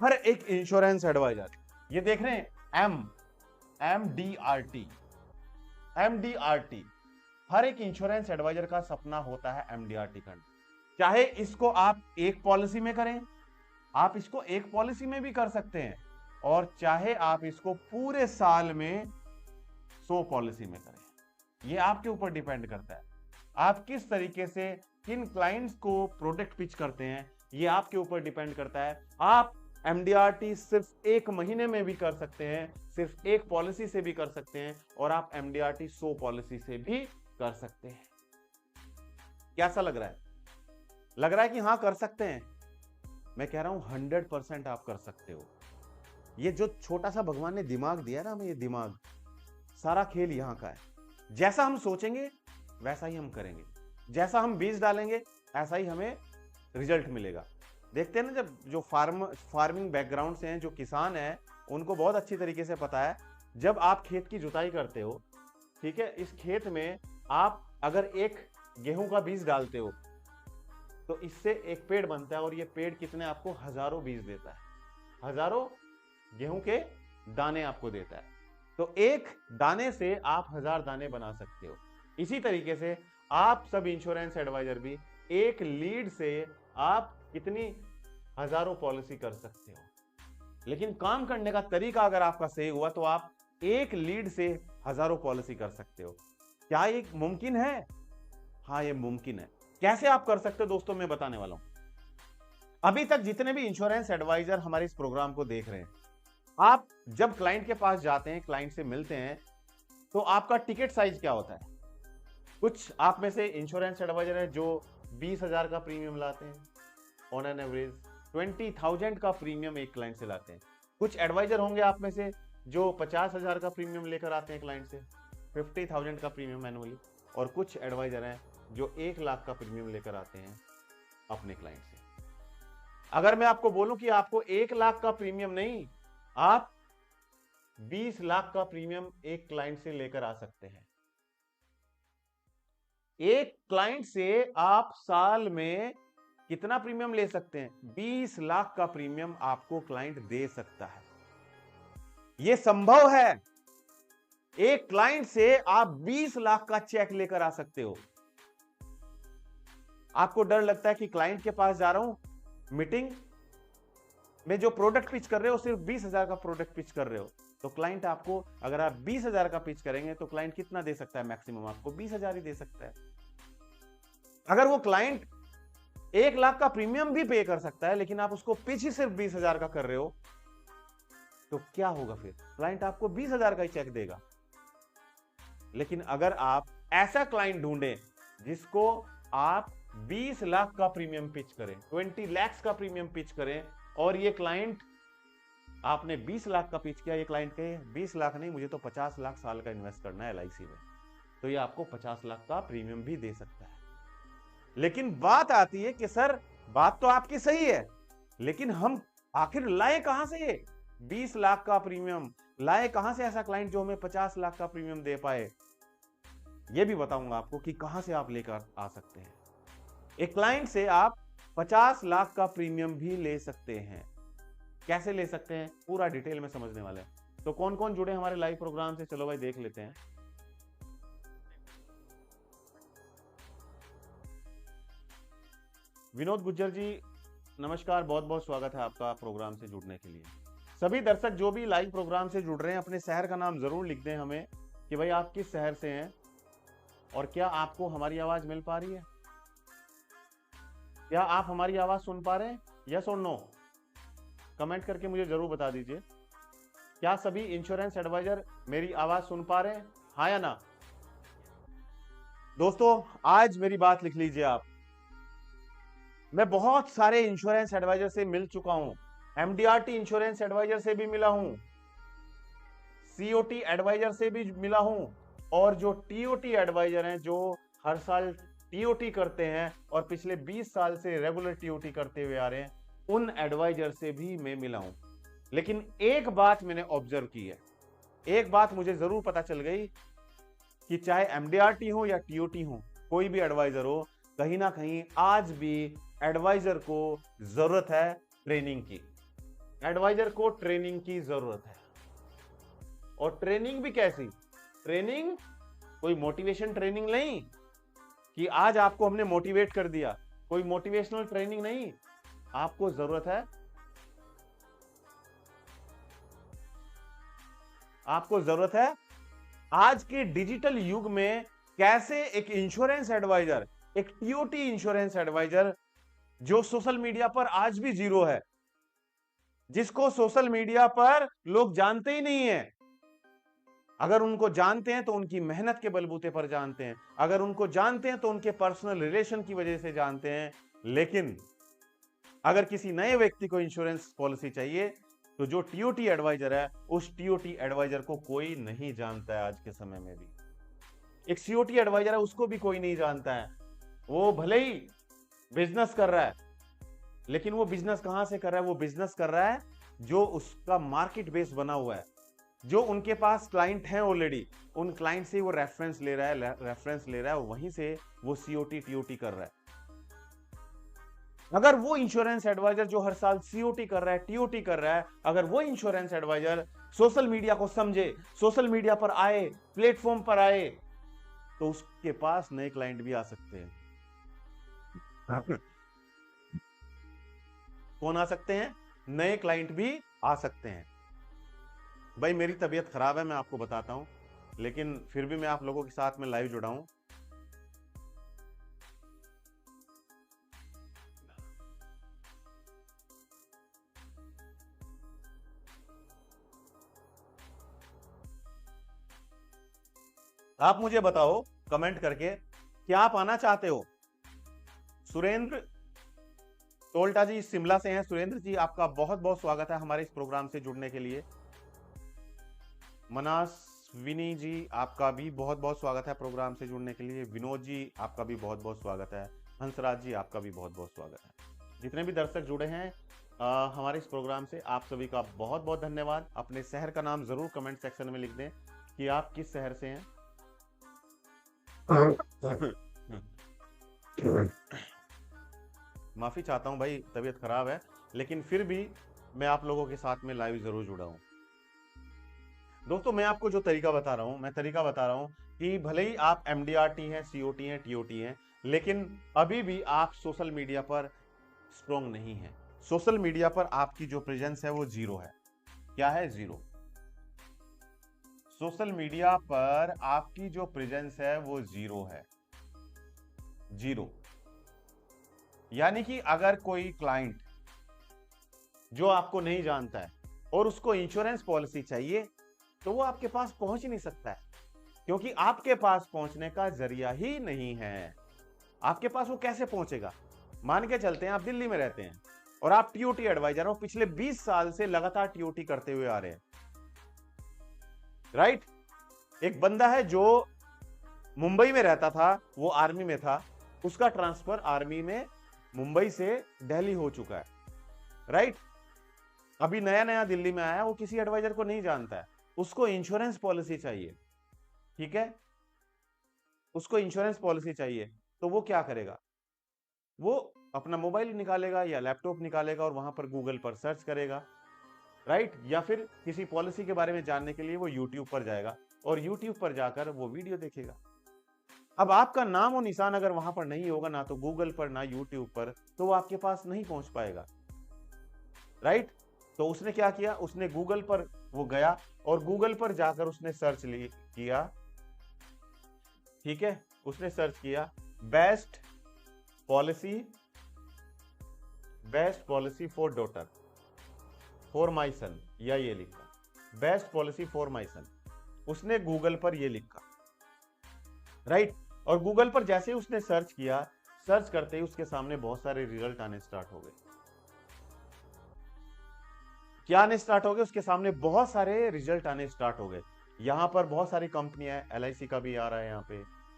हर एक insurance adviser, ये देख रहे हैं एमडीआरटी, हर एक इंश्योरेंस एडवाइजर का सपना होता है एमडीआरटी करना। चाहे इसको आप एक पॉलिसी में करें, आप इसको एक पॉलिसी में भी कर सकते हैं, और चाहे आप इसको पूरे साल में 100 पॉलिसी में करें। ये आपके ऊपर डिपेंड करता है, आप किस तरीके से किन क्लाइंट्स को प्रोडक्ट पिच करते हैं, ये आपके ऊपर डिपेंड करता है। आप एमडीआरटी सिर्फ 1 महीने में भी कर सकते हैं, सिर्फ एक पॉलिसी से भी कर सकते हैं, और आप एमडीआरटी 100 पॉलिसी से भी कर सकते हैं। कैसा लग रहा है? लग रहा है कि हाँ कर सकते हैं? मैं कह रहा हूं 100% आप कर सकते हो। ये जो छोटा सा भगवान ने दिमाग दिया ना हमें, ये दिमाग, सारा खेल यहां का है। जैसा हम सोचेंगे वैसा ही हम करेंगे, जैसा हम बीज डालेंगे ऐसा ही हमें रिजल्ट मिलेगा। देखते हैं ना, जब जो फार्मिंग बैकग्राउंड से हैं, जो किसान हैं, उनको बहुत अच्छी तरीके से पता है, जब आप खेत की जुताई करते हो, ठीक है, इस खेत में आप अगर एक गेहूं का बीज डालते हो तो इससे एक पेड़ बनता है, और ये पेड़ कितने आपको हजारों बीज देता है, हजारों गेहूं के दाने आपको देता है। तो एक दाने से आप 1000 दाने बना सकते हो। इसी तरीके से आप सब इंश्योरेंस एडवाइजर भी एक लीड से आप कितनी हजारों पॉलिसी कर सकते हो। लेकिन काम करने का तरीका अगर आपका सही हुआ तो आप एक लीड से हजारों पॉलिसी कर सकते हो। क्या ये मुमकिन है? हाँ, ये मुमकिन है। कैसे आप कर सकते हो दोस्तों, मैं बताने वाला हूं। अभी तक जितने भी इंश्योरेंस एडवाइजर हमारे इस प्रोग्राम को देख रहे हैं, आप जब क्लाइंट के पास जाते हैं, क्लाइंट से मिलते हैं, तो आपका टिकट साइज क्या होता है? कुछ आप में से इंश्योरेंस एडवाइजर है जो 20,000 का प्रीमियम लाते हैं, ऑन एन एवरेज 20,000 का प्रीमियम एक क्लाइंट से लाते हैं। कुछ एडवाइजर होंगे आप में से जो 50,000 का प्रीमियम लेकर आते हैं क्लाइंट से, 50,000 का प्रीमियम एनुअली, और कुछ एडवाइजर हैं जो 1 लाख का प्रीमियम लेकर आते हैं अपने क्लाइंट से। अगर मैं आपको बोलूं कि आपको 1 लाख का प्रीमियम नहीं, आप 20 लाख का प्रीमियम एक क्लाइंट से लेकर आ सकते हैं। एक क्लाइंट से आप साल में कितना प्रीमियम ले सकते हैं? 20 लाख का प्रीमियम आपको क्लाइंट दे सकता है। यह संभव है। एक क्लाइंट से आप 20 लाख का चेक लेकर आ सकते हो। आपको डर लगता है कि क्लाइंट के पास जा रहा हूं, मीटिंग में जो प्रोडक्ट पिच कर रहे हो सिर्फ 20,000 का प्रोडक्ट पिच कर रहे हो, तो क्लाइंट आपको, अगर आप 20,000 का पिच करेंगे तो क्लाइंट कितना दे सकता है? मैक्सिमम आपको 20,000 ही दे सकता है। अगर वो क्लाइंट 1 लाख का प्रीमियम भी पे कर सकता है, लेकिन आप उसको पिच ही सिर्फ 20,000 का कर रहे हो, तो क्या होगा फिर? क्लाइंट आपको 20,000 का ही चेक देगा। लेकिन अगर आप ऐसा क्लाइंट ढूंढें जिसको आप 20 लाख का प्रीमियम पिच करें, 20 लाख का प्रीमियम पिच करें, और ये क्लाइंट, आपने 20 लाख का पिच किया, ये क्लाइंट कहे 20 लाख नहीं, मुझे तो 50 लाख साल का इन्वेस्ट करना है LIC में, तो ये आपको 50 लाख का प्रीमियम भी दे सकता है। लेकिन बात आती है कि सर, बात तो आपकी सही है, लेकिन हम आखिर लाए कहां से ये 20 लाख का प्रीमियम? लाए कहां से ऐसा क्लाइंट जो हमें 50 लाख का प्रीमियम दे पाए? ये भी बताऊंगा आपको कि कहां से आप लेकर आ सकते हैं। एक क्लाइंट से आप 50 लाख का प्रीमियम भी ले सकते हैं। कैसे ले सकते हैं, पूरा डिटेल में समझने वाले हैं। तो कौन कौन जुड़े हमारे लाइव प्रोग्राम से, चलो भाई देख लेते हैं। विनोद गुज्जर जी, नमस्कार, बहुत बहुत स्वागत है आपका प्रोग्राम से जुड़ने के लिए। सभी दर्शक जो भी लाइव प्रोग्राम से जुड़ रहे हैं, अपने शहर का नाम जरूर लिख दें हमें कि भाई आप किस शहर से हैं, और क्या आपको हमारी आवाज मिल पा रही है? क्या आप हमारी आवाज सुन पा रहे हैं? यस और नो कमेंट करके मुझे जरूर बता दीजिए। क्या सभी इंश्योरेंस एडवाइजर मेरी आवाज सुन पा रहे हैं, हाँ या ना? दोस्तों, आज मेरी बात लिख लीजिए आप। मैं बहुत सारे इंश्योरेंस एडवाइजर से मिल चुका हूं, MDRT इंश्योरेंस एडवाइजर से भी मिला हूं, COT एडवाइजर से भी मिला हूं, और जो TOT एडवाइजर हैं, जो हर साल TOT करते हैं और पिछले 20 साल से रेगुलर TOT करते हुए आ रहे हैं, उन एडवाइजर से भी मैं मिला हूं। लेकिन एक बात मैंने ऑब्जर्व की है, एक बात मुझे जरूर पता चल गई कि चाहे MDRT हो या TOT हो, कोई भी एडवाइजर हो, कहीं ना कहीं आज भी एडवाइजर को जरूरत है ट्रेनिंग की। एडवाइजर को ट्रेनिंग की जरूरत है, और ट्रेनिंग भी कैसी? ट्रेनिंग कोई मोटिवेशन ट्रेनिंग नहीं कि आज आपको हमने मोटिवेट कर दिया, कोई मोटिवेशनल ट्रेनिंग नहीं। आपको जरूरत है, आपको जरूरत है आज के डिजिटल युग में कैसे एक इंश्योरेंस एडवाइजर, एक टीओटी इंश्योरेंस एडवाइजर जो सोशल मीडिया पर आज भी जीरो है, जिसको सोशल मीडिया पर लोग जानते ही नहीं है। अगर उनको जानते हैं तो उनकी मेहनत के बलबूते पर जानते हैं, अगर उनको जानते हैं तो उनके पर्सनल रिलेशन की वजह से जानते हैं। लेकिन अगर किसी नए व्यक्ति को इंश्योरेंस पॉलिसी चाहिए तो जो टीओटी एडवाइजर है, उस टीओटी एडवाइजर को कोई नहीं जानता है। आज के समय में भी एक सीओटी एडवाइजर है, उसको भी कोई नहीं जानता है। वो भले ही बिजनेस कर रहा है, लेकिन वो बिजनेस कहां से कर रहा है? वो बिजनेस कर रहा है जो उसका मार्केट बेस बना हुआ है, जो उनके पास क्लाइंट हैं ऑलरेडी, उन क्लाइंट से वो रेफरेंस ले रहा है, वहीं से वो सीओटी टीओटी कर रहा है। अगर वो इंश्योरेंस एडवाइजर जो हर साल सीओटी कर रहा है, टीओटी कर रहा है, अगर वो इंश्योरेंस एडवाइजर सोशल मीडिया को समझे, सोशल मीडिया पर आए, प्लेटफॉर्म पर आए, तो उसके पास नए क्लाइंट भी आ सकते हैं। कौन आ सकते हैं? नए क्लाइंट भी आ सकते हैं। भाई मेरी तबीयत खराब है, मैं आपको बताता हूं, लेकिन फिर भी मैं आप लोगों के साथ में लाइव जुड़ा हूं। आप मुझे बताओ कमेंट करके, क्या आप आना चाहते हो? सुरेंद्र टोल्टा जी शिमला से हैं। सुरेंद्र जी आपका बहुत बहुत स्वागत है हमारे इस प्रोग्राम से जुड़ने के लिए। मनासविनी जी आपका भी बहुत बहुत स्वागत है प्रोग्राम से जुड़ने के लिए। विनोद जी आपका भी बहुत बहुत स्वागत है। हंसराज जी आपका भी बहुत बहुत स्वागत है। जितने भी दर्शक जुड़े हैं हमारे इस प्रोग्राम से, आप सभी का बहुत बहुत धन्यवाद। अपने शहर का नाम जरूर कमेंट सेक्शन में लिख दें कि आप किस शहर से हैं। माफी चाहता हूं भाई, तबीयत खराब है, लेकिन फिर भी मैं आप लोगों के साथ में लाइव जरूर जुड़ा हूं। दोस्तों मैं आपको जो तरीका बता रहा हूं कि भले ही आप एमडीआरटी हैं, सीओटी हैं, टीओटी हैं, लेकिन अभी भी आप सोशल मीडिया पर स्ट्रॉन्ग नहीं है। सोशल मीडिया पर आपकी जो प्रेजेंस है वो जीरो है। क्या है? जीरो। सोशल मीडिया पर आपकी जो प्रेजेंस है वो जीरो है। जीरो यानी कि अगर कोई क्लाइंट जो आपको नहीं जानता है और उसको इंश्योरेंस पॉलिसी चाहिए, तो वो आपके पास पहुंच ही नहीं सकता है, क्योंकि आपके पास पहुंचने का जरिया ही नहीं है। आपके पास वो कैसे पहुंचेगा? मान के चलते हैं आप दिल्ली में रहते हैं और आप टीओटी एडवाइजर हो, पिछले 20 साल से लगातार टीओटी करते हुए आ रहे हैं, राइट? एक बंदा है जो मुंबई में रहता था, वो आर्मी में था, उसका ट्रांसफर आर्मी में मुंबई से दिल्ली हो चुका है, राइट? अभी नया नया दिल्ली में आया, वो किसी एडवाइजर को नहीं जानता है, उसको इंश्योरेंस पॉलिसी चाहिए, ठीक है? उसको इंश्योरेंस पॉलिसी चाहिए, तो वो क्या करेगा? वो अपना मोबाइल निकालेगा या लैपटॉप निकालेगा और वहां पर गूगल पर सर्च करेगा, राइट? या फिर किसी पॉलिसी के बारे में जानने के लिए वो यूट्यूब पर जाएगा और यूट्यूब पर जाकर वो वीडियो देखेगा। अब आपका नाम और निशान अगर वहां पर नहीं होगा, ना तो गूगल पर ना यूट्यूब पर, तो वो आपके पास नहीं पहुंच पाएगा, राइट? तो उसने क्या किया? उसने गूगल पर वो गया और गूगल पर जाकर उसने सर्च किया, ठीक है? उसने सर्च किया best policy for daughter for my son, या ये लिखा best policy for my son. उसने गूगल पर ये लिखा, राइट? और गूगल पर जैसे ही उसने सर्च किया, सर्च करते ही उसके सामने बहुत सारे रिजल्ट आने स्टार्ट हो गए। क्या आने स्टार्ट हो गए? उसके सामने बहुत सारे रिजल्ट आने स्टार्ट हो गए। यहां पर बहुत सारी कंपनियां हैं, एलआईसी का भी आ रहा है,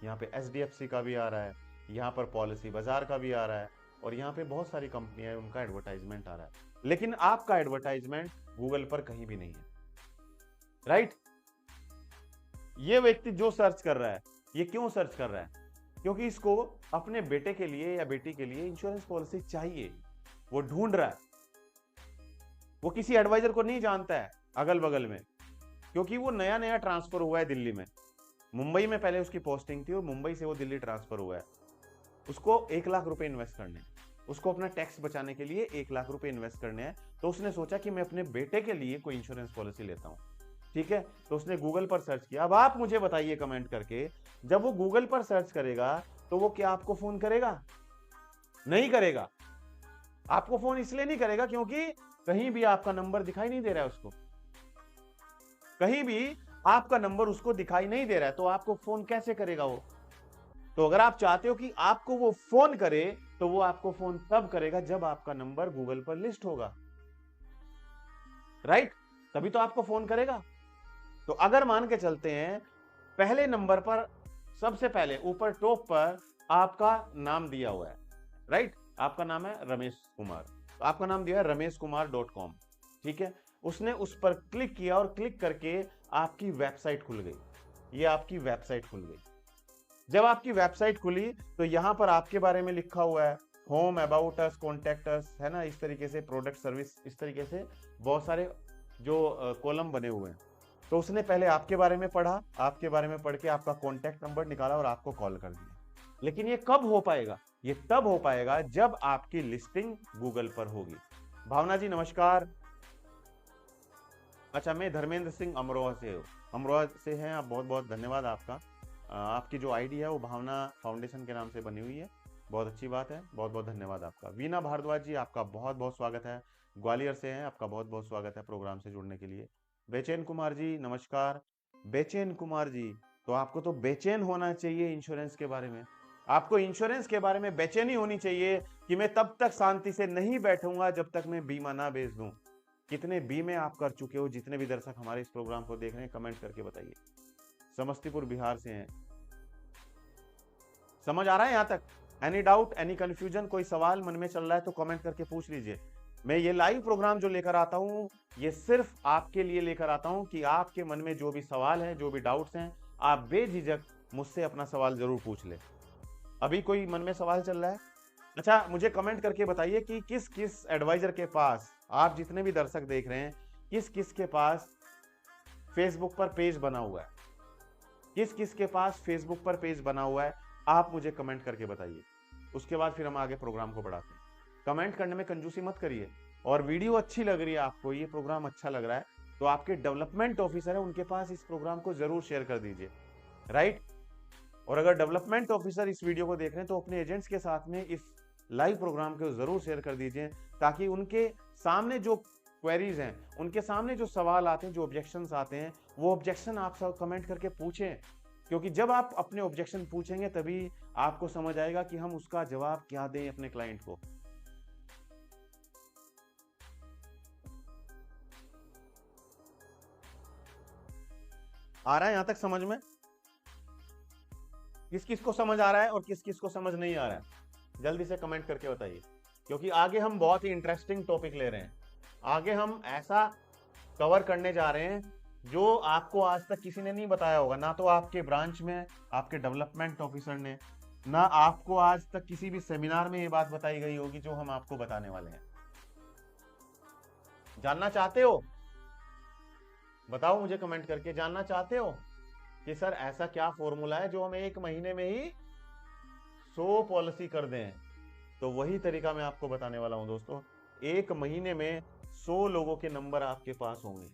यहाँ पे एचडीएफसी का भी आ रहा है, यहाँ पर पॉलिसी बाजार का भी आ रहा है, और यहाँ पे बहुत सारी कंपनियां हैं, उनका एडवर्टाइजमेंट आ रहा है, लेकिन आपका एडवर्टाइजमेंट गूगल पर कहीं भी नहीं है, राइट? ये व्यक्ति जो सर्च कर रहा है, ये क्यों सर्च कर रहा है? क्योंकि इसको अपने बेटे के लिए या बेटी के लिए इंश्योरेंस पॉलिसी चाहिए। वो ढूंढ रहा है, वो किसी एडवाइजर को नहीं जानता है अगल बगल में, क्योंकि वो नया नया ट्रांसफर हुआ है दिल्ली में। मुंबई में पहले उसकी पोस्टिंग थी और मुंबई से वो दिल्ली ट्रांसफर हुआ है। उसको 1 लाख रुपए इन्वेस्ट करने हैं, उसको अपना टैक्स बचाने के लिए 1 लाख रुपए इन्वेस्ट करने हैं। तो उसने सोचा कि मैं अपने बेटे के लिए कोई इंश्योरेंस पॉलिसी लेता हूं। ठीक है, तो उसने गूगल पर सर्च किया। अब आप मुझे बताइए कमेंट करके, जब वो गूगल पर सर्च करेगा तो वो क्या आपको फोन करेगा? नहीं करेगा। आपको फोन इसलिए नहीं करेगा क्योंकि कहीं भी आपका नंबर दिखाई नहीं दे रहा है उसको, कहीं भी आपका नंबर उसको दिखाई नहीं दे रहा है, तो आपको फोन कैसे करेगा वो? तो अगर आप चाहते हो कि आपको वो फोन करे, तो वो आपको फोन तब करेगा जब आपका नंबर गूगल पर लिस्ट होगा, राइट? तभी तो आपको फोन करेगा। तो अगर मान के चलते हैं पहले नंबर पर सबसे पहले ऊपर टॉप पर आपका नाम दिया हुआ है, राइट? आपका नाम है रमेश कुमार, तो आपका नाम दिया है rameshkumar.com। ठीक है, उसने उस पर क्लिक किया और क्लिक करके आपकी वेबसाइट खुल गई। ये आपकी वेबसाइट खुल गई। जब आपकी वेबसाइट खुली तो यहां पर आपके बारे में लिखा हुआ है, home, about us, contact us, है ना, इस तरीके से प्रोडक्ट सर्विस, इस तरीके से बहुत सारे जो कॉलम बने हुए हैं। तो उसने पहले आपके बारे में पढ़ा, आपके बारे में पढ़ के आपका कॉन्टैक्ट नंबर निकाला और आपको कॉल कर दिया। लेकिन ये कब हो पाएगा? ये तब हो पाएगा जब आपकी लिस्टिंग गूगल पर होगी। भावना जी नमस्कार। अच्छा, मैं धर्मेंद्र सिंह अमरोहा से हूँ, अमरोहा से हैं आप, बहुत बहुत धन्यवाद आपका। आपकी जो आईडी है वो भावना फाउंडेशन के नाम से बनी हुई है, बहुत अच्छी बात है, बहुत बहुत धन्यवाद आपका। वीना भारद्वाज जी आपका बहुत बहुत स्वागत है, ग्वालियर से हैं, आपका बहुत बहुत स्वागत है प्रोग्राम से जुड़ने के लिए। बेचैन कुमार जी नमस्कार। बेचैन कुमार जी, तो आपको तो बेचैन होना चाहिए इंश्योरेंस के बारे में, आपको इंश्योरेंस के बारे में बेचैनी होनी चाहिए कि मैं तब तक शांति से नहीं बैठूंगा जब तक मैं बीमा ना बेच दूं। कितने बीमे आप कर चुके हो? जितने भी दर्शक हमारे इस प्रोग्राम को देख रहे हैं कमेंट करके बताइए। समस्तीपुर बिहार से हैं। समझ आ रहा है यहां तक? एनी डाउट, एनी कंफ्यूजन, कोई सवाल मन में चल रहा है तो कमेंट करके पूछ लीजिए। मैं ये लाइव प्रोग्राम जो लेकर आता हूं, ये सिर्फ आपके लिए लेकर आता हूं कि आपके मन में जो भी सवाल है, जो भी डाउट्स हैं, आप बेझिझक मुझसे अपना सवाल जरूर पूछ ले। अभी कोई मन में सवाल चल रहा है? अच्छा, मुझे कमेंट करके बताइए कि किस किस एडवाइजर के पास, आप जितने भी दर्शक देख रहे हैं, किस किस के पास फेसबुक पर पेज बना हुआ है, किस किस के पास फेसबुक पर पेज बना हुआ है, आप मुझे कमेंट करके बताइए। उसके बाद फिर हम आगे प्रोग्राम को बढ़ाते हैं। कमेंट करने में कंजूसी मत करिए। और वीडियो अच्छी लग रही है आपको, ये प्रोग्राम अच्छा लग रहा है, तो आपके डेवलपमेंट ऑफिसर है उनके पास इस प्रोग्राम को जरूर शेयर कर दीजिए, राइट? और अगर डेवलपमेंट ऑफिसर इस वीडियो को देख रहे हैं तो अपने एजेंट्स के साथ में इस लाइव प्रोग्राम को जरूर शेयर कर दीजिए, ताकि उनके सामने जो क्वेरीज हैं, उनके सामने जो सवाल आते हैं, जो ऑब्जेक्शंस आते हैं, वो ऑब्जेक्शन आप सब कमेंट करके पूछें। क्योंकि जब आप अपने ऑब्जेक्शन पूछेंगे तभी आपको समझ आएगा कि हम उसका जवाब क्या दें अपने क्लाइंट को। आ रहा है यहां तक समझ में? किस किस को समझ आ रहा है और किस किस को समझ नहीं आ रहा है, जल्दी से कमेंट करके बताइए। क्योंकि आगे हम बहुत ही इंटरेस्टिंग टॉपिक ले रहे हैं। आगे हम ऐसा कवर करने जा रहे हैं जो आपको आज तक किसी ने नहीं बताया होगा, ना तो आपके ब्रांच में आपके डेवलपमेंट ऑफिसर ने, ना आपको आज तक किसी भी सेमिनार में ये बात बताई गई होगी जो हम आपको बताने वाले हैं। जानना चाहते हो? बताओ मुझे कमेंट करके, जानना चाहते हो कि सर ऐसा क्या फॉर्मूला है जो हम 1 महीने में ही 100 पॉलिसी कर दें? तो वही तरीका मैं आपको बताने वाला हूं दोस्तों। 1 महीने में 100 लोगों के नंबर आपके पास होंगे,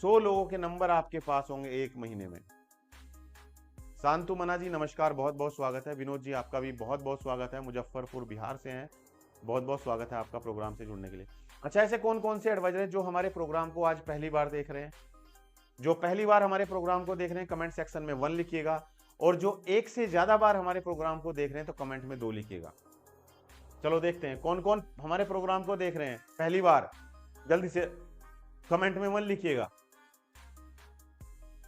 100 लोगों के नंबर आपके पास होंगे 1 महीने में। शांतु मना जी नमस्कार, बहुत बहुत स्वागत है। विनोद जी आपका भी बहुत बहुत स्वागत है, मुजफ्फरपुर बिहार से हैं, बहुत बहुत स्वागत है आपका प्रोग्राम से जुड़ने के लिए। अच्छा, ऐसे कौन कौन से एडवाइजर हैं जो हमारे प्रोग्राम को आज पहली बार देख रहे हैं? जो पहली बार हमारे प्रोग्राम को देख रहे हैं कमेंट सेक्शन में 1 लिखिएगा, और जो 1 से ज्यादा बार हमारे प्रोग्राम को देख रहे हैं तो कमेंट में 2 लिखिएगा। चलो देखते हैं कौन कौन हमारे प्रोग्राम को देख रहे हैं पहली बार। जल्दी से कमेंट में 1 लिखिएगा।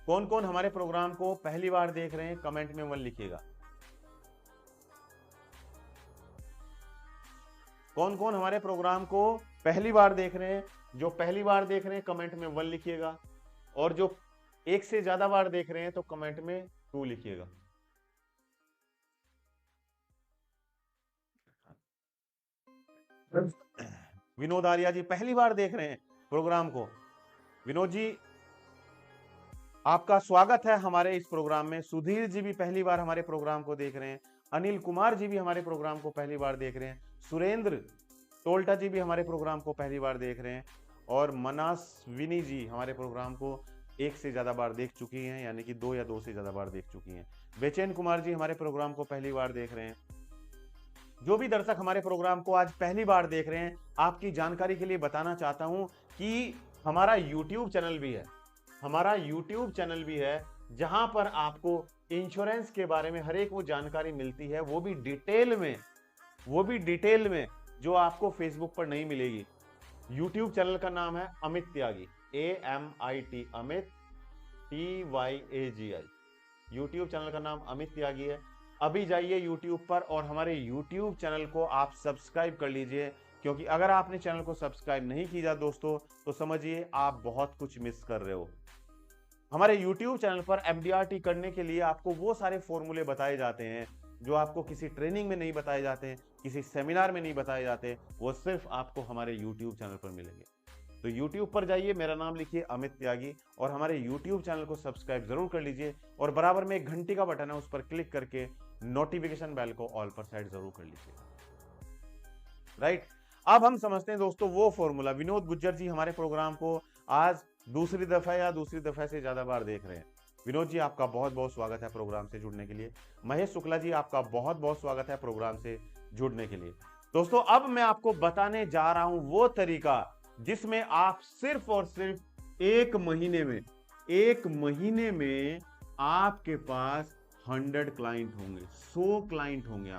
कौन कौन हमारे प्रोग्राम को पहली बार देख रहे हैं कमेंट में 1 लिखिएगा। कौन कौन हमारे प्रोग्राम को पहली बार देख रहे हैं? जो पहली बार देख रहे हैं कमेंट में 1 लिखिएगा, और जो 1 से ज्यादा बार देख रहे हैं तो कमेंट में 2 लिखिएगा। विनोद आर्या जी पहली बार देख रहे हैं प्रोग्राम को। विनोद जी आपका स्वागत है हमारे इस प्रोग्राम में। सुधीर जी भी पहली बार हमारे प्रोग्राम को देख रहे हैं। अनिल कुमार जी भी हमारे प्रोग्राम को पहली बार देख रहे हैं। सुरेंद्र टोल्टा जी भी हमारे प्रोग्राम को पहली बार देख रहे हैं। और मनासविनी जी हमारे प्रोग्राम को एक से ज्यादा बार देख चुकी हैं, यानी कि 2 या 2 से ज्यादा बार देख चुकी हैं। बेचैन कुमार जी हमारे प्रोग्राम को पहली बार देख रहे हैं। जो भी दर्शक हमारे प्रोग्राम को आज पहली बार देख रहे हैं, आपकी जानकारी के लिए बताना चाहता हूं कि हमारा YouTube चैनल भी है। हमारा YouTube चैनल भी है जहां पर आपको इंश्योरेंस के बारे में हर एक वो जानकारी मिलती है, वो भी डिटेल में जो आपको फेसबुक पर नहीं मिलेगी। YouTube चैनल का नाम है अमित त्यागी, AMIT Amit TYAGI। YouTube channel का नाम अमित त्यागी है। अभी जाइए YouTube पर और हमारे YouTube चैनल को आप सब्सक्राइब कर लीजिए, क्योंकि अगर आपने चैनल को सब्सक्राइब नहीं किया दोस्तों तो समझिए आप बहुत कुछ मिस कर रहे हो। हमारे YouTube चैनल पर MDRT करने के लिए आपको वो सारे फॉर्मूले बताए जाते हैं जो आपको किसी ट्रेनिंग में नहीं बताए जाते, किसी सेमिनार में नहीं बताए जाते, वो सिर्फ आपको हमारे YouTube चैनल पर मिलेंगे। तो YouTube पर जाइए, मेरा नाम लिखिए अमित त्यागी, और हमारे YouTube चैनल को सब्सक्राइब जरूर कर लीजिए, और बराबर में एक घंटी का बटन है उस पर क्लिक करके नोटिफिकेशन बेल को ऑल पर सेट जरूर कर लीजिए। राइट, अब हम समझते हैं दोस्तों वो फॉर्मूला। विनोद गुज्जर जी हमारे प्रोग्राम को आज दूसरी दफा से ज्यादा बार देख रहे हैं। विनोद जी आपका बहुत बहुत स्वागत है प्रोग्राम से जुड़ने के लिए। महेश शुक्ला जी आपका बहुत बहुत स्वागत है प्रोग्राम से जुड़ने के लिए। दोस्तों अब मैं आपको बताने जा रहा हूं वो तरीका जिसमें आप सिर्फ और सिर्फ एक महीने में आपके पास 100 क्लाइंट होंगे, 100 क्लाइंट होंगे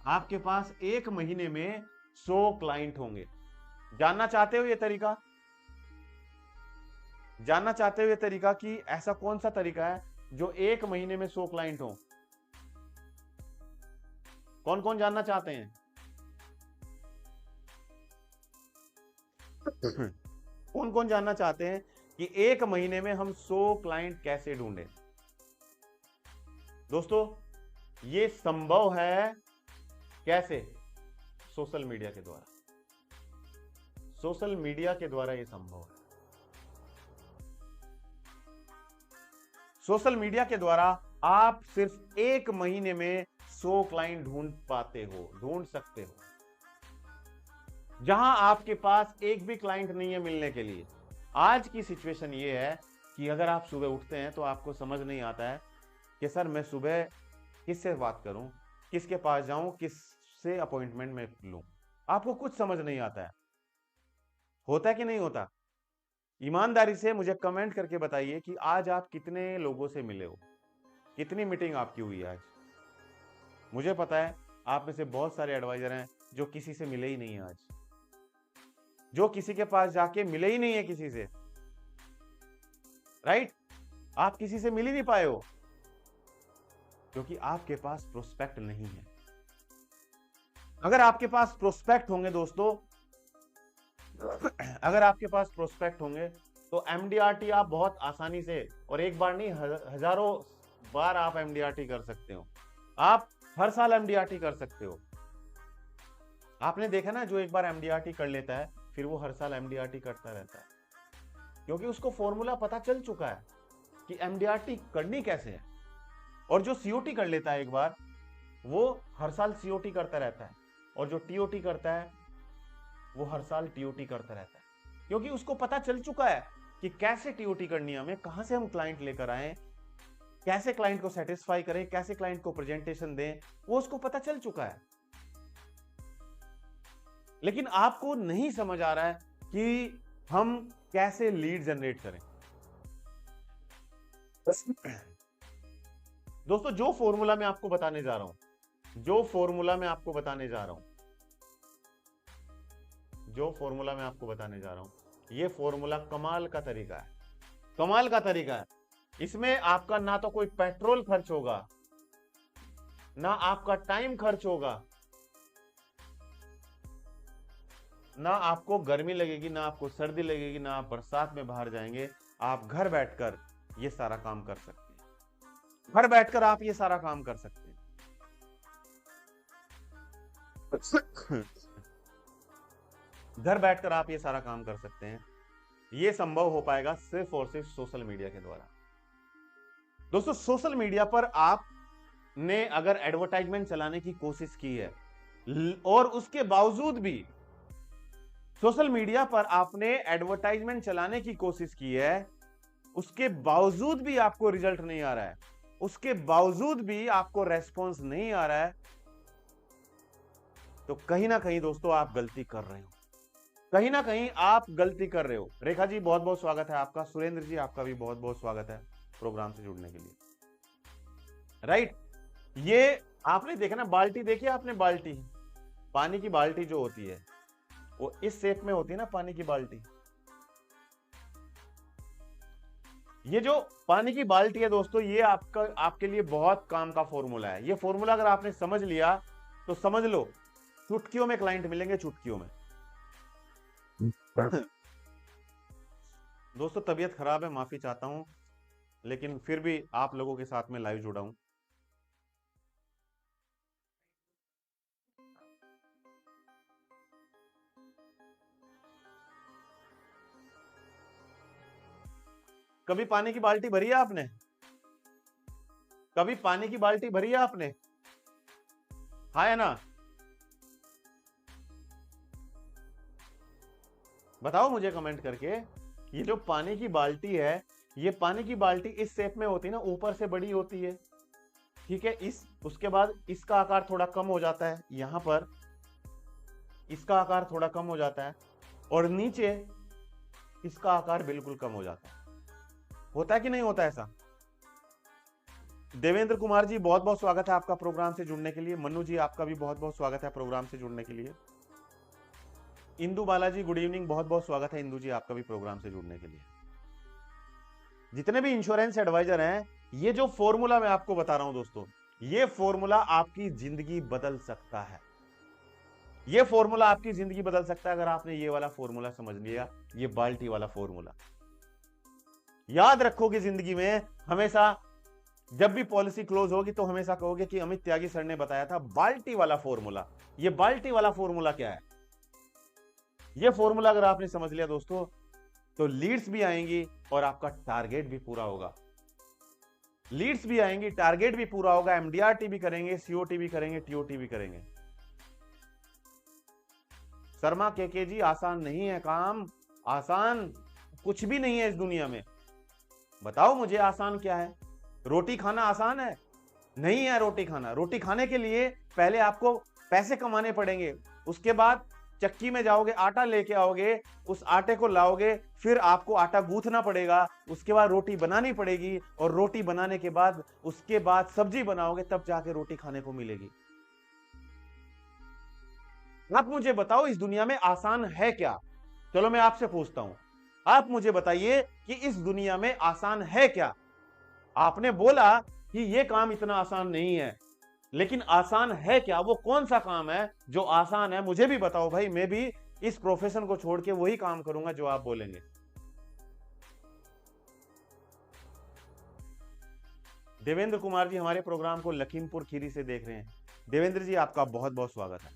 आपके पास एक महीने में 100 क्लाइंट होंगे। जानना चाहते हो ये तरीका? जानना चाहते हो ये तरीका कि ऐसा कौन सा तरीका है जो एक महीने में 100 क्लाइंट हो? कौन कौन जानना चाहते हैं? कौन कौन जानना चाहते हैं कि एक महीने में हम 100 क्लाइंट कैसे ढूंढें? दोस्तों ये संभव है कैसे? सोशल मीडिया के द्वारा। सोशल मीडिया के द्वारा ये संभव है। सोशल मीडिया के द्वारा आप सिर्फ एक महीने में 100 क्लाइंट ढूंढ सकते हो, जहां आपके पास एक भी क्लाइंट नहीं है मिलने के लिए। आज की सिचुएशन ये है कि अगर आप सुबह उठते हैं तो आपको समझ नहीं आता है कि सर मैं सुबह किससे बात करूं, किसके पास जाऊं, किससे अपॉइंटमेंट में लूं। आपको कुछ समझ नहीं आता है। होता है कि नहीं होता? ईमानदारी से मुझे कमेंट करके बताइए कि आज आप कितने लोगों से मिले हो, कितनी मीटिंग आपकी हुई आज। मुझे पता है आप में से बहुत सारे एडवाइजर हैं जो किसी से मिले ही नहीं है आज, जो किसी के पास जाके मिले ही नहीं है किसी से। राइट, आप किसी से मिल ही नहीं पाए हो क्योंकि आपके पास प्रोस्पेक्ट नहीं है। अगर आपके पास प्रोस्पेक्ट होंगे दोस्तों, अगर आपके पास प्रोस्पेक्ट होंगे तो MDRT आप बहुत आसानी से, और एक बार नहीं हजारों बार आप MDRT कर सकते हो। आप हर साल MDRT कर सकते हो। आपने देखा ना, जो एक बार MDRT कर लेता है फिर वो हर साल MDRT करता रहता है, क्योंकि उसको फॉर्मूला पता चल चुका है कि MDRT करनी कैसे है। और जो COT कर लेता है एक बार, वो हर साल COT करता रहता है, और जो TOT करता है वो हर साल TOT करता रहता है, क्योंकि उसको पता चल चुका है कि कैसे TOT करनी है हमें, कहां से हम क्लाइंट लेकर आए, कैसे क्लाइंट को सेटिस्फाई करें, कैसे क्लाइंट को प्रेजेंटेशन दें, वो उसको पता चल चुका है। लेकिन आपको नहीं समझ आ रहा है कि हम कैसे लीड जनरेट करें। दोस्तों जो फॉर्मूला मैं आपको बताने जा रहा हूं, जो फॉर्मूला मैं आपको बताने जा रहा हूं, ये फॉर्मूला कमाल का तरीका है, कमाल का तरीका है। इसमें आपका ना तो कोई पेट्रोल खर्च होगा, ना आपका टाइम खर्च होगा, ना आपको गर्मी लगेगी, ना आपको सर्दी लगेगी, ना आप बरसात में बाहर जाएंगे। आप घर बैठकर ये सारा काम कर सकते हैं। घर बैठकर आप ये सारा काम कर सकते हैं। घर बैठकर आप ये सारा काम कर सकते हैं। ये संभव हो पाएगा सिर्फ और सिर्फ सोशल मीडिया के द्वारा। दोस्तों, सोशल मीडिया पर आपने अगर एडवर्टाइजमेंट चलाने की कोशिश की है और उसके बावजूद भी सोशल मीडिया पर आपने एडवर्टाइजमेंट चलाने की कोशिश की है, उसके बावजूद भी आपको रिजल्ट नहीं आ रहा है, उसके बावजूद भी आपको रेस्पॉन्स नहीं आ रहा है, तो कहीं ना कहीं दोस्तों आप गलती कर रहे हो, कहीं ना कहीं आप गलती कर रहे हो। रेखा जी बहुत बहुत स्वागत है आपका। सुरेंद्र जी आपका भी बहुत बहुत स्वागत है प्रोग्राम से जुड़ने के लिए। राइट, ये आपने देखा ना, बाल्टी देखी आपने, बाल्टी, पानी की बाल्टी जो होती है वो इस शेप में होती है ना, पानी की बाल्टी। ये जो पानी की बाल्टी है दोस्तों, ये आपके लिए बहुत काम का फॉर्मूला है। ये फॉर्मूला अगर आपने समझ लिया तो समझ लो चुटकियों में क्लाइंट मिलेंगे, चुटकियों में। दोस्तों तबीयत खराब है, माफी चाहता हूं, लेकिन फिर भी आप लोगों के साथ में लाइव जुड़ा हूं। कभी पानी की बाल्टी भरी है आपने? कभी पानी की बाल्टी भरी है आपने? हाँ है ना? बताओ मुझे कमेंट करके। ये जो पानी की बाल्टी है, ये पानी की बाल्टी इस शेप में होती है ना, ऊपर से बड़ी होती है, ठीक है। उसके बाद इसका आकार थोड़ा कम हो जाता है, यहां पर इसका आकार थोड़ा कम हो जाता है, और नीचे इसका आकार बिल्कुल कम हो जाता है। होता है कि नहीं होता ऐसा? देवेंद्र कुमार जी बहुत बहुत स्वागत है आपका प्रोग्राम से जुड़ने के लिए। मनु जी आपका भी बहुत बहुत स्वागत है प्रोग्राम से जुड़ने के लिए। इंदु बालाजी गुड इवनिंग, बहुत बहुत स्वागत है इंदु जी आपका भी प्रोग्राम से जुड़ने के लिए। जितने भी इंश्योरेंस एडवाइजर हैं, ये जो फॉर्मूला मैं आपको बता रहा हूं दोस्तों, ये फॉर्मूला आपकी जिंदगी बदल सकता है। ये फॉर्मूला आपकी जिंदगी बदल सकता है अगर आपने ये वाला फॉर्मूला समझ लिया, ये बाल्टी वाला फॉर्मूला। याद रखोगे जिंदगी में, हमेशा जब भी पॉलिसी क्लोज होगी तो हमेशा कहोगे कि अमित त्यागी सर ने बताया था बाल्टी वाला फॉर्मूला। ये बाल्टी वाला फॉर्मूला क्या है? ये फॉर्मूला अगर आपने समझ लिया दोस्तों, तो लीड्स भी आएंगी और आपका टारगेट भी पूरा होगा। लीड्स भी आएंगी, टारगेट भी पूरा होगा, एमडीआरटी भी करेंगे, सीओटी भी करेंगे, टीओटी भी करेंगे। शर्मा के जी आसान नहीं है काम, आसान कुछ भी नहीं है इस दुनिया में। बताओ मुझे आसान क्या है? रोटी खाना आसान है? नहीं है रोटी खाना। रोटी खाने के लिए पहले आपको पैसे कमाने पड़ेंगे, उसके बाद चक्की में जाओगे, आटा लेके आओगे, उस आटे को लाओगे, फिर आपको आटा गूंथना पड़ेगा, उसके बाद रोटी बनानी पड़ेगी, और रोटी बनाने के बाद उसके बाद सब्जी बनाओगे, तब जाके रोटी खाने को मिलेगी। आप मुझे बताओ इस दुनिया में आसान है क्या? चलो मैं आपसे पूछता हूं, आप मुझे बताइए कि इस दुनिया में आसान है क्या? आपने बोला कि यह काम इतना आसान नहीं है, लेकिन आसान है क्या? वो कौन सा काम है जो आसान है? मुझे भी बताओ भाई, मैं भी इस प्रोफेशन को छोड़ के वही काम करूंगा जो आप बोलेंगे। देवेंद्र कुमार जी हमारे प्रोग्राम को लखीमपुर खीरी से देख रहे हैं। देवेंद्र जी आपका बहुत बहुत स्वागत है।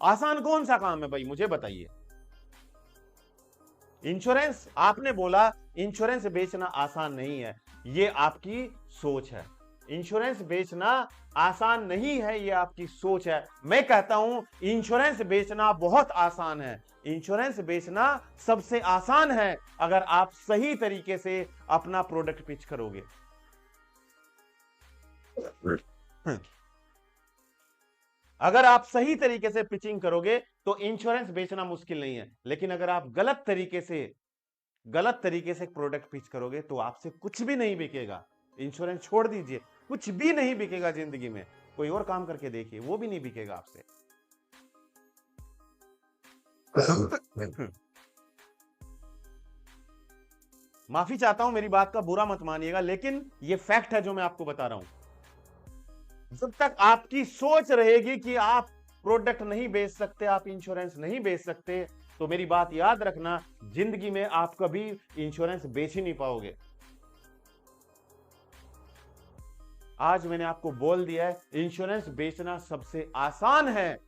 आसान कौन सा काम है भाई, मुझे बताइए। इंश्योरेंस, आपने बोला इंश्योरेंस बेचना आसान नहीं है, ये आपकी सोच है। इंश्योरेंस बेचना आसान नहीं है, ये आपकी सोच है। मैं कहता हूं इंश्योरेंस बेचना बहुत आसान है। इंश्योरेंस बेचना सबसे आसान है अगर आप सही तरीके से अपना प्रोडक्ट पिच करोगे। अगर आप सही तरीके से पिचिंग करोगे तो इंश्योरेंस बेचना मुश्किल नहीं है, लेकिन अगर आप गलत तरीके से प्रोडक्ट पिच करोगे तो आपसे कुछ भी नहीं बिकेगा। इंश्योरेंस छोड़ दीजिए, कुछ भी नहीं बिकेगा जिंदगी में। कोई और काम करके देखिए, वो भी नहीं बिकेगा आपसे। माफी चाहता हूं, मेरी बात का बुरा मत मानिएगा, लेकिन ये फैक्ट है जो मैं आपको बता रहा हूं। जब तक आपकी सोच रहेगी कि आप प्रोडक्ट नहीं बेच सकते, आप इंश्योरेंस नहीं बेच सकते, तो मेरी बात याद रखना, जिंदगी में आप कभी इंश्योरेंस बेच ही नहीं पाओगे। आज मैंने आपको बोल दिया है इंश्योरेंस बेचना सबसे आसान है,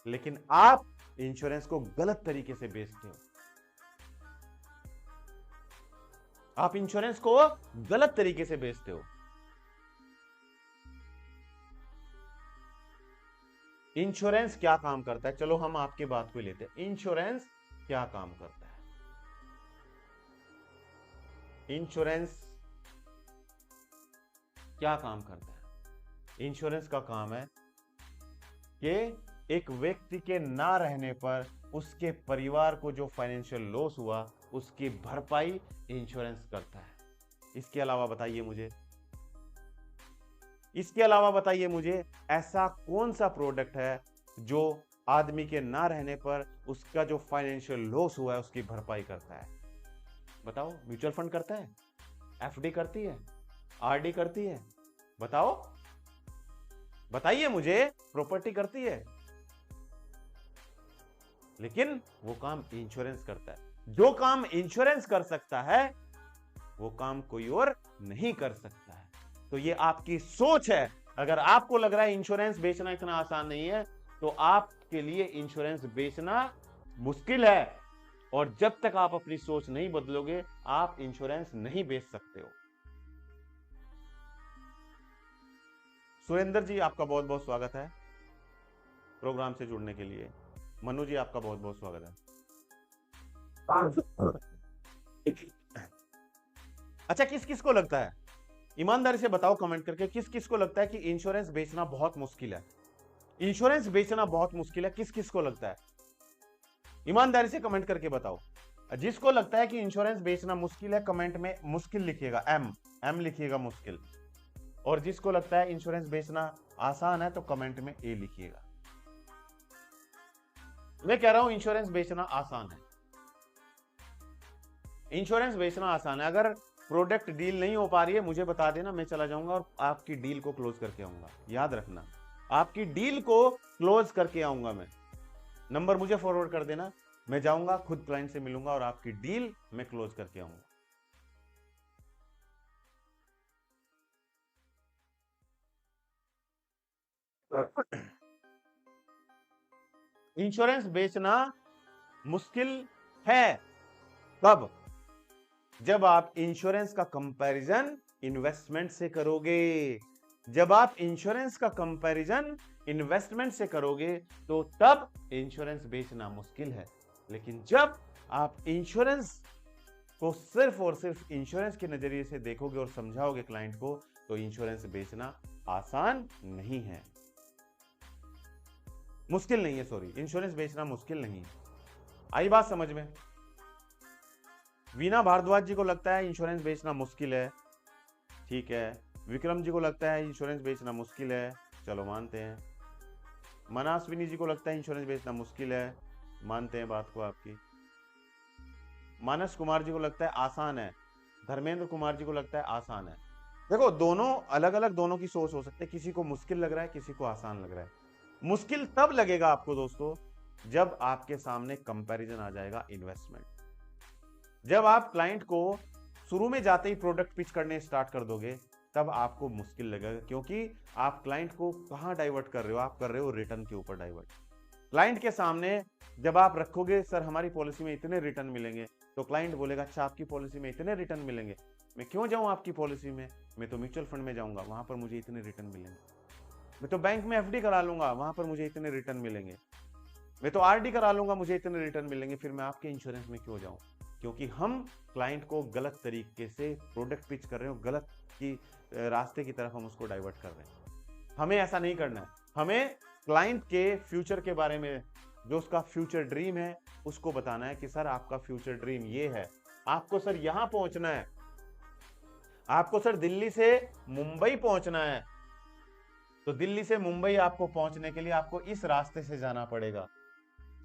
लेकिन आप इंश्योरेंस को गलत तरीके से बेचते हो। आप इंश्योरेंस को गलत तरीके से बेचते हो। इंश्योरेंस क्या काम करता है, चलो हम आपकी बात को लेते हैं। इंश्योरेंस क्या काम करता है? इंश्योरेंस क्या काम करता है? इंश्योरेंस का काम है कि एक व्यक्ति के ना रहने पर उसके परिवार को जो फाइनेंशियल लॉस हुआ उसकी भरपाई इंश्योरेंस करता है। इसके अलावा बताइए मुझे, इसके अलावा बताइए मुझे ऐसा कौन सा प्रोडक्ट है जो आदमी के ना रहने पर उसका जो फाइनेंशियल लॉस हुआ है उसकी भरपाई करता है? बताओ। म्यूचुअल फंड करता है, एफडी करती है, आरडी करती है, बताओ, बताइए मुझे। प्रॉपर्टी करती है, लेकिन वो काम इंश्योरेंस करता है। जो काम इंश्योरेंस कर सकता है वो काम कोई और नहीं कर सकता है। तो ये आपकी सोच है। अगर आपको लग रहा है इंश्योरेंस बेचना इतना आसान नहीं है, तो आपके लिए इंश्योरेंस बेचना मुश्किल है। और जब तक आप अपनी सोच नहीं बदलोगे, आप इंश्योरेंस नहीं बेच सकते हो। सुरेंद्र जी, आपका बहुत बहुत स्वागत है प्रोग्राम से जुड़ने के लिए। मनु जी, आपका बहुत बहुत स्वागत है। अच्छा, किस किस को लगता है, ईमानदारी से बताओ कमेंट करके, किस किस को लगता है कि इंश्योरेंस बेचना बहुत मुश्किल है? इंश्योरेंस बेचना बहुत मुश्किल है, किस किस को लगता है? ईमानदारी से कमेंट करके बताओ। जिसको लगता है कि इंश्योरेंस बेचना मुश्किल है, कमेंट में मुश्किल लिखिएगा, एम लिखिएगा, मुश्किल। और जिसको लगता है इंश्योरेंस बेचना आसान है, तो कमेंट में ए लिखिएगा। मैं कह रहा हूं इंश्योरेंस बेचना आसान है। इंश्योरेंस बेचना आसान है। अगर प्रोडक्ट डील नहीं हो पा रही है, मुझे बता देना, मैं चला जाऊंगा और आपकी डील को क्लोज करके आऊंगा। याद रखना, आपकी डील को क्लोज करके आऊंगा मैं। नंबर मुझे फॉरवर्ड कर देना, मैं जाऊंगा, खुद क्लाइंट से मिलूंगा और आपकी डील मैं क्लोज करके आऊंगा। इंश्योरेंस बेचना मुश्किल है कब? जब आप इंश्योरेंस का कंपैरिजन इन्वेस्टमेंट से करोगे। जब आप इंश्योरेंस का कंपैरिजन इन्वेस्टमेंट से करोगे तो तब इंश्योरेंस बेचना मुश्किल है। लेकिन जब आप इंश्योरेंस को सिर्फ और सिर्फ इंश्योरेंस के नजरिए से देखोगे और समझाओगे क्लाइंट को, तो इंश्योरेंस बेचना आसान नहीं है, मुश्किल नहीं है। सॉरी, इंश्योरेंस बेचना मुश्किल नहीं है। आई बात समझ में? वीना भारद्वाज जी को लगता है इंश्योरेंस बेचना मुश्किल है, ठीक है। विक्रम जी को लगता है इंश्योरेंस बेचना मुश्किल है, चलो मानते हैं। मनास्विनी जी को लगता है इंश्योरेंस बेचना मुश्किल है, मानते हैं बात को आपकी। मानस कुमार जी को लगता है आसान है। धर्मेंद्र कुमार जी को लगता है आसान है। देखो, दोनों अलग अलग, दोनों की सोच हो सकती है। किसी को मुश्किल लग रहा है, किसी को आसान लग रहा है। मुश्किल तब लगेगा आपको दोस्तों जब आपके सामने कंपैरिजन आ जाएगा इन्वेस्टमेंट। जब आप क्लाइंट को शुरू में जाते ही प्रोडक्ट पिच करने स्टार्ट कर दोगे, तब आपको मुश्किल लगेगा, क्योंकि आप क्लाइंट को कहां डाइवर्ट कर रहे हो? आप कर रहे हो रिटर्न के ऊपर डाइवर्ट। क्लाइंट के सामने जब आप रखोगे सर हमारी पॉलिसी में इतने रिटर्न मिलेंगे, तो क्लाइंट बोलेगा अच्छा आपकी पॉलिसी में इतने रिटर्न मिलेंगे, मैं क्यों जाऊं आपकी पॉलिसी में, मैं तो म्यूचुअल फंड में जाऊंगा, वहां पर मुझे इतने रिटर्न मिलेंगे। मैं तो बैंक में एफडी करा लूंगा, वहां पर मुझे इतने रिटर्न मिलेंगे। मैं तो आरडी करा लूंगा, मुझे इतने रिटर्न मिलेंगे, फिर मैं आपके इंश्योरेंस में क्यों जाऊं? क्योंकि हम क्लाइंट को गलत तरीके से प्रोडक्ट पिच कर रहे हो, गलत की रास्ते की तरफ हम उसको डाइवर्ट कर रहे हैं। हमें ऐसा नहीं करना है। हमें क्लाइंट के फ्यूचर के बारे में, जो उसका फ्यूचर ड्रीम है, उसको बताना है कि सर आपका फ्यूचर ड्रीम ये है, आपको सर यहां पहुंचना है, आपको सर दिल्ली से मुंबई पहुंचना है, तो दिल्ली से मुंबई आपको पहुंचने के लिए आपको इस रास्ते से जाना पड़ेगा।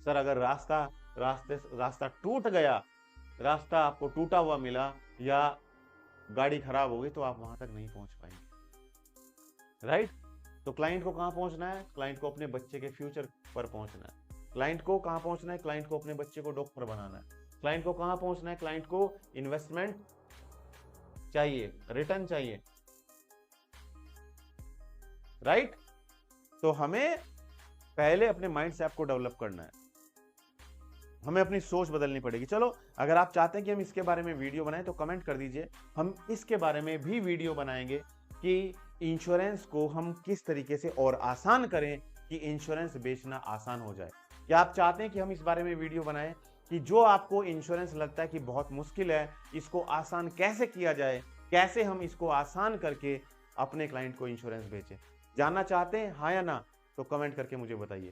सर अगर रास्ता टूट गया, रास्ता आपको टूटा हुआ मिला या गाड़ी खराब हो गई, तो आप वहां तक नहीं पहुंच पाएंगे, राइट? तो क्लाइंट को कहां पहुंचना है? क्लाइंट को अपने बच्चे के फ्यूचर पर पहुंचना है। क्लाइंट को कहां पहुंचना है? क्लाइंट को अपने बच्चे को डॉक्टर बनाना है। क्लाइंट को कहां पहुंचना है? क्लाइंट को इन्वेस्टमेंट चाहिए, रिटर्न चाहिए। राइट। तो हमें पहले अपने माइंड सेट को डेवलप करना है, हमें अपनी सोच बदलनी पड़ेगी। चलो, अगर आप चाहते हैं कि हम इसके बारे में वीडियो बनाएं तो कमेंट कर दीजिए, हम इसके बारे में भी वीडियो बनाएंगे कि इंश्योरेंस को हम किस तरीके से और आसान करें कि इंश्योरेंस बेचना आसान हो जाए। क्या आप चाहते हैं कि हम इस बारे में वीडियो बनाएं कि जो आपको इंश्योरेंस लगता है कि बहुत मुश्किल है, इसको आसान कैसे किया जाए, कैसे हम इसको आसान करके अपने क्लाइंट को इंश्योरेंस बेचें? जानना चाहते हैं हाँ या ना? तो कमेंट करके मुझे बताइए।